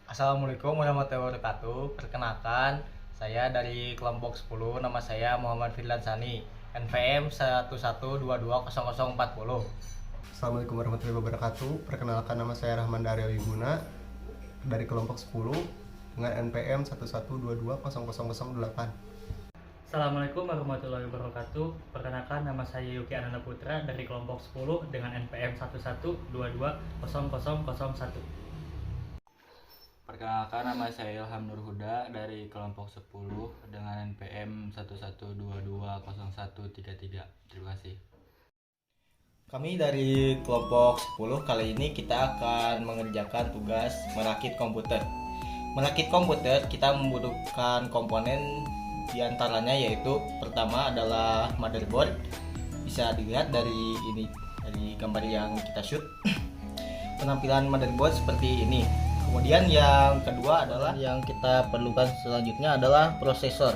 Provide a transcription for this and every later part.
Assalamualaikum warahmatullahi wabarakatuh. Perkenalkan, saya dari kelompok 10. Nama saya Muhammad Firlan Sani, NPM 11220040. Assalamualaikum warahmatullahi wabarakatuh. Perkenalkan, nama saya Rahman Dario Wiguna dari kelompok 10 dengan NPM 11220008. Assalamualaikum warahmatullahi wabarakatuh. Perkenalkan, nama saya Yuki Ananda Putra dari kelompok 10 dengan NPM 11220001. Perkenalkan, nama saya Ilham Nurhuda dari kelompok 10 dengan NPM 11220133. Terima kasih. Kami dari kelompok 10 kali ini kita akan mengerjakan tugas merakit komputer. Merakit komputer kita membutuhkan komponen diantaranya yaitu pertama adalah motherboard. Bisa dilihat dari ini, dari gambar yang kita shoot. Penampilan motherboard seperti ini. Kemudian yang kedua adalah yang kita perlukan selanjutnya adalah prosesor.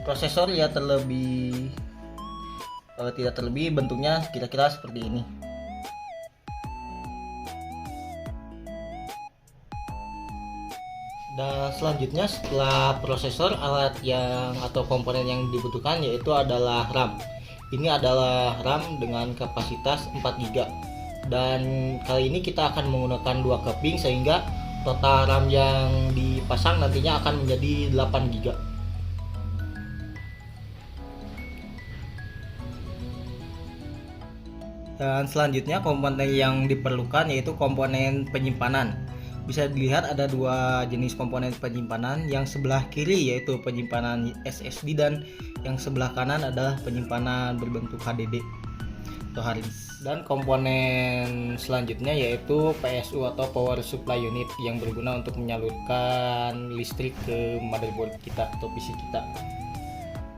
Prosesor ya tidak terlebih bentuknya kira-kira seperti ini. Dan selanjutnya setelah prosesor, alat yang atau komponen yang dibutuhkan yaitu adalah RAM. Ini adalah RAM dengan kapasitas 4 GB. Dan kali ini kita akan menggunakan 2 keping sehingga total RAM yang dipasang nantinya akan menjadi 8 GB. Dan selanjutnya komponen yang diperlukan yaitu komponen penyimpanan. Bisa dilihat ada dua jenis komponen penyimpanan, yang sebelah kiri yaitu penyimpanan SSD dan yang sebelah kanan adalah penyimpanan berbentuk HDD atau hard disk. Dan komponen selanjutnya yaitu PSU atau Power Supply Unit yang berguna untuk menyalurkan listrik ke motherboard kita atau PC kita.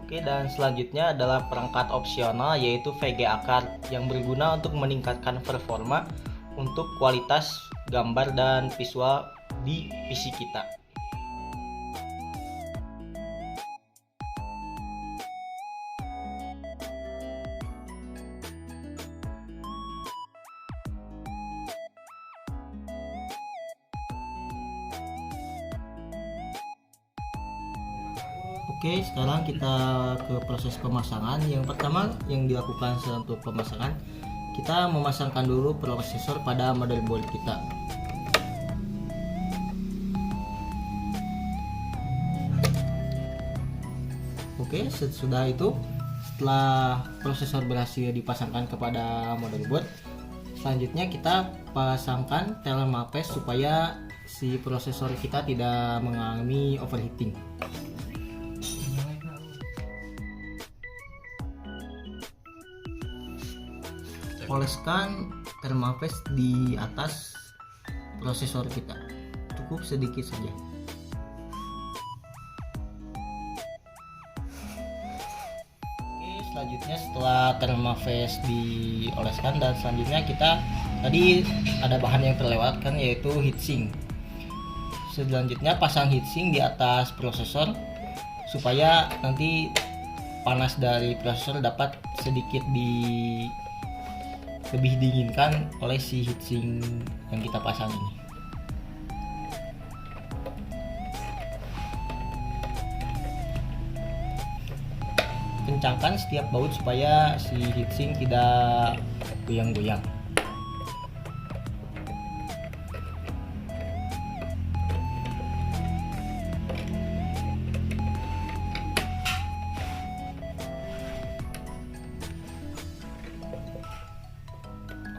Oke, dan selanjutnya adalah perangkat opsional yaitu VGA card yang berguna untuk meningkatkan performa untuk kualitas gambar dan visual di PC kita. Oke, sekarang kita ke proses pemasangan. Yang pertama yang dilakukan untuk pemasangan, kita memasangkan dulu prosesor pada motherboard kita. Oke, sesudah itu, setelah prosesor berhasil dipasangkan kepada motherboard, selanjutnya kita pasangkan thermal paste supaya si prosesor kita tidak mengalami overheating. Oleskan thermal paste di atas prosesor kita, cukup sedikit saja. Oke, selanjutnya setelah thermal paste dioleskan, dan selanjutnya kita tadi ada bahan yang terlewatkan yaitu heatsink. Selanjutnya pasang heatsink di atas prosesor supaya nanti panas dari prosesor dapat sedikit lebih dinginkan oleh si heatsink yang kita pasang ini. Kencangkan setiap baut supaya si heatsink tidak goyang-goyang.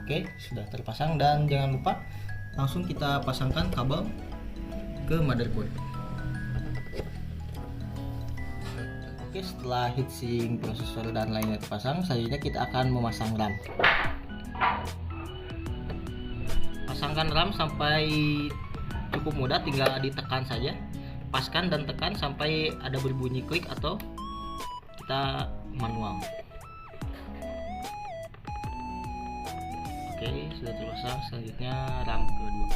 Oke, sudah terpasang, dan jangan lupa langsung kita pasangkan kabel ke motherboard. Oke, setelah heatsink, prosesor dan lainnya terpasang, selanjutnya kita akan memasang RAM. Pasangkan RAM sampai cukup mudah, tinggal ditekan saja. Paskan dan tekan sampai ada berbunyi klik atau kita manual. Oke, sudah terpasang. Selanjutnya RAM kedua.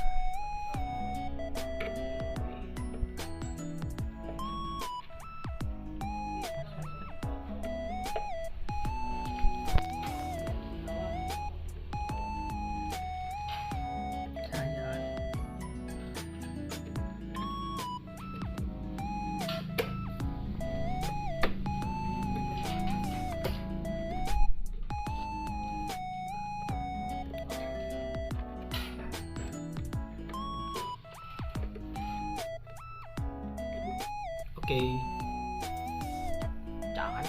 Oke. Jangan.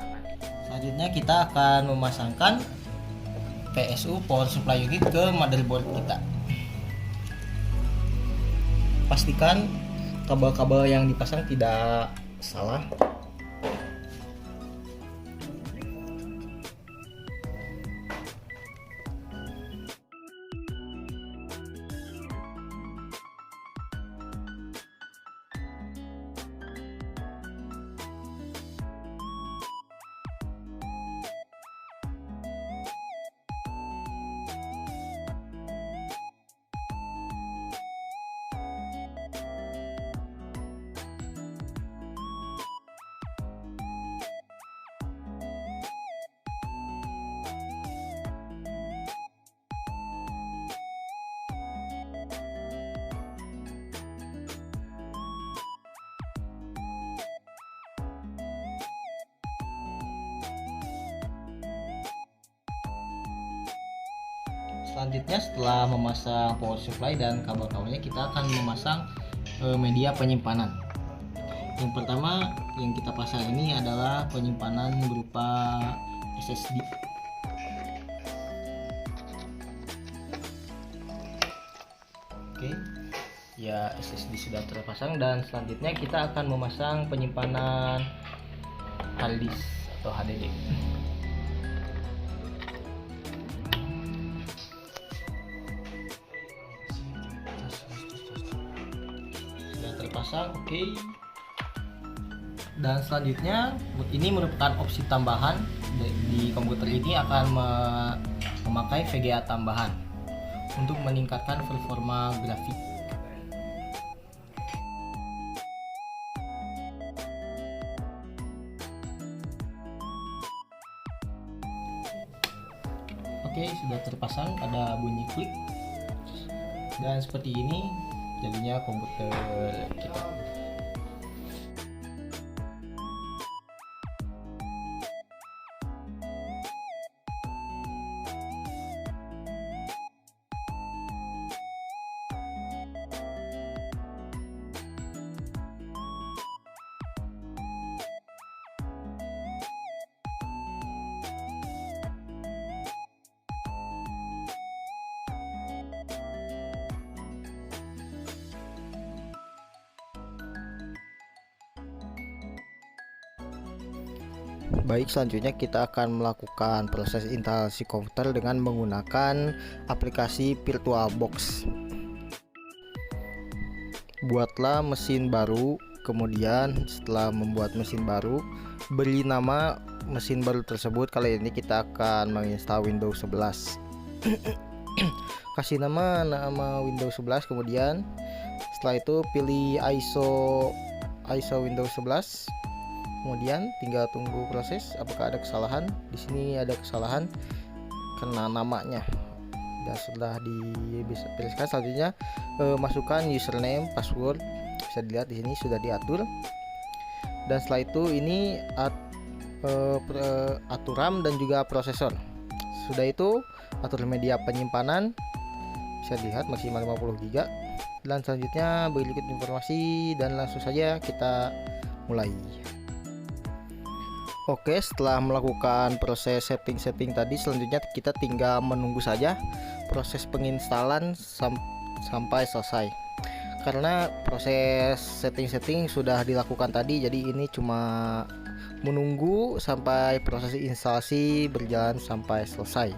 Jangan. Selanjutnya kita akan memasangkan PSU power supply unit ke motherboard kita. Pastikan kabel-kabel yang dipasang tidak salah. Selanjutnya setelah memasang power supply dan kabel-kabelnya, kita akan memasang media penyimpanan. Yang pertama yang kita pasang ini adalah penyimpanan berupa SSD. Oke, ya SSD sudah terpasang, dan selanjutnya kita akan memasang penyimpanan hard disk atau HDD. Terpasang, oke. Dan selanjutnya ini merupakan opsi tambahan di komputer ini, akan memakai VGA tambahan untuk meningkatkan performa grafik. Oke, sudah terpasang, ada bunyi klik, dan seperti ini jadinya komputer kita. Baik, selanjutnya kita akan melakukan proses instalasi komputer dengan menggunakan aplikasi VirtualBox. Buatlah mesin baru, kemudian setelah membuat mesin baru, beri nama mesin baru tersebut. Kali ini kita akan menginstal Windows 11. Kasih nama Windows 11, kemudian setelah itu pilih ISO Windows 11. Kemudian tinggal tunggu proses apakah ada kesalahan. Di sini ada kesalahan karena namanya. Dan setelah dibereskan, selanjutnya masukkan username, password. Bisa dilihat di sini sudah diatur. Dan setelah itu ini atur RAM dan juga prosesor. Sudah itu atur media penyimpanan. Bisa dilihat maksimal 50 GB. Dan selanjutnya berikut informasi, dan langsung saja kita mulai. Oke, setelah melakukan proses setting tadi, selanjutnya kita tinggal menunggu saja proses penginstalan sampai selesai. Karena proses setting sudah dilakukan tadi, jadi ini cuma menunggu sampai proses instalasi berjalan sampai selesai.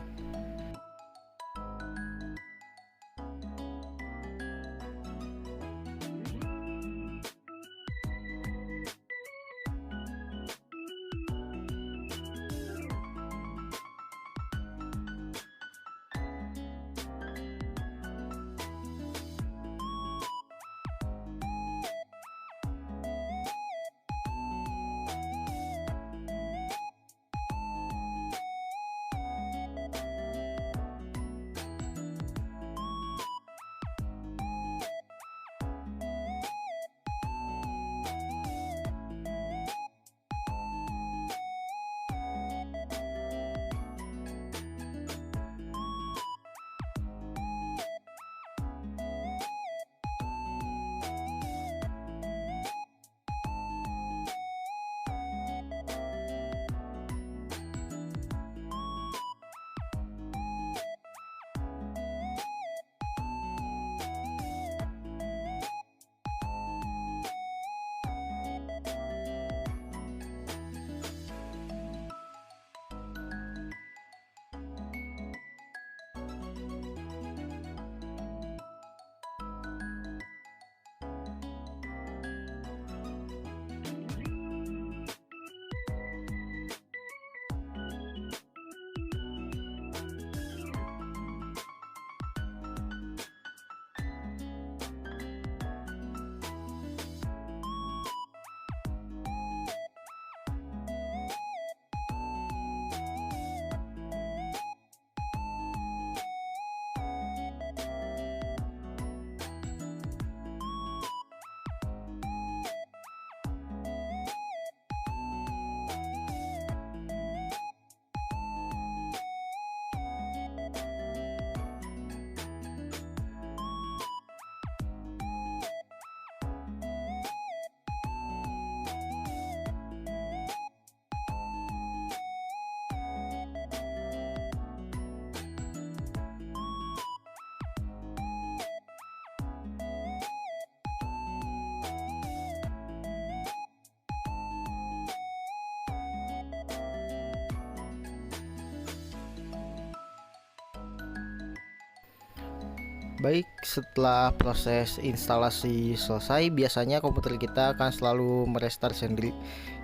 Baik, setelah proses instalasi selesai, biasanya komputer kita akan selalu merestart sendiri.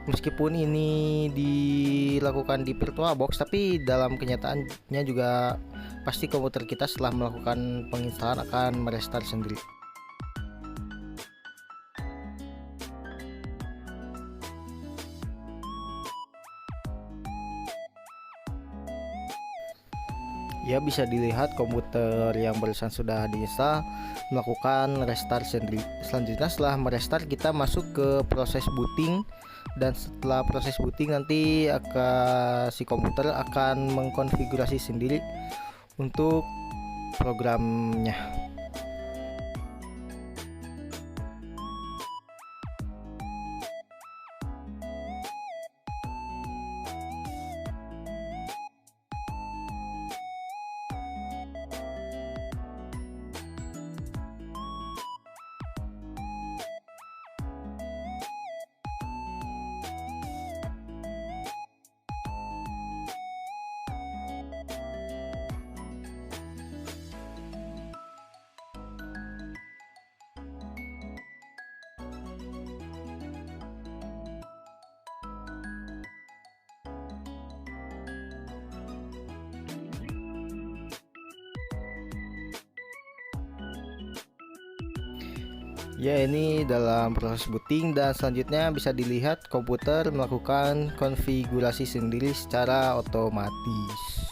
Meskipun ini dilakukan di VirtualBox, tapi dalam kenyataannya juga pasti komputer kita setelah melakukan penginstalan akan merestart sendiri. Ya, bisa dilihat komputer yang barusan sudah diinstal melakukan restart sendiri. Selanjutnya setelah merestart kita masuk ke proses booting, dan setelah proses booting nanti si komputer akan mengkonfigurasi sendiri untuk programnya. Ya, ini dalam proses booting, dan selanjutnya bisa dilihat komputer melakukan konfigurasi sendiri secara otomatis.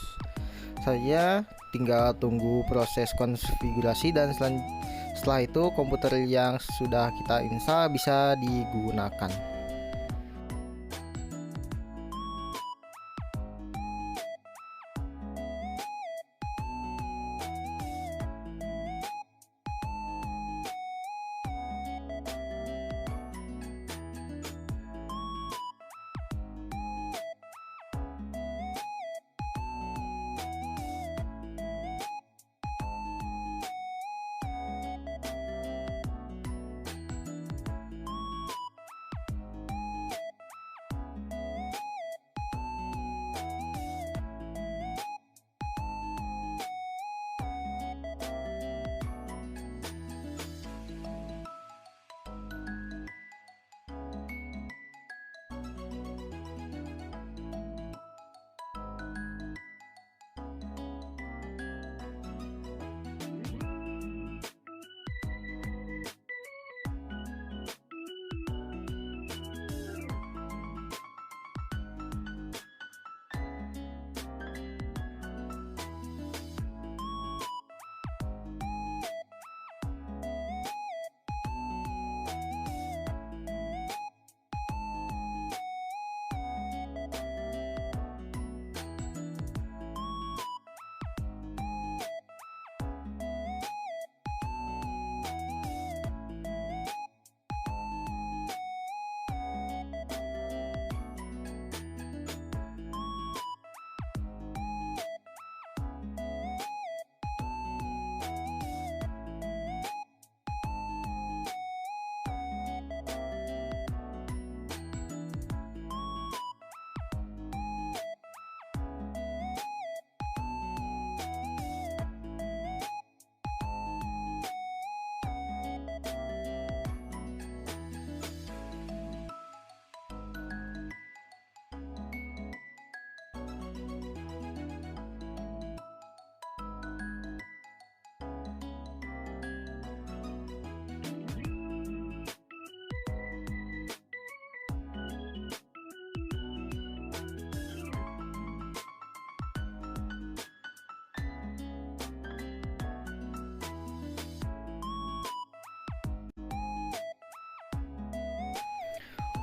Saya tinggal tunggu proses konfigurasi, dan setelah itu komputer yang sudah kita install bisa digunakan.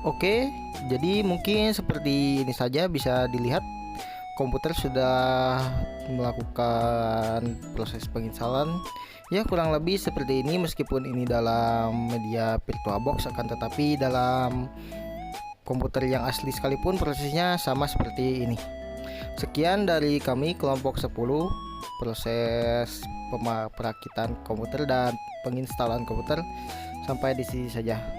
Oke, jadi mungkin seperti ini saja. Bisa dilihat komputer sudah melakukan proses penginstalan. Ya, kurang lebih seperti ini, meskipun ini dalam media VirtualBox, akan tetapi dalam komputer yang asli sekalipun prosesnya sama seperti ini. Sekian dari kami kelompok 10, proses perakitan komputer dan penginstalan komputer. Sampai di sini saja.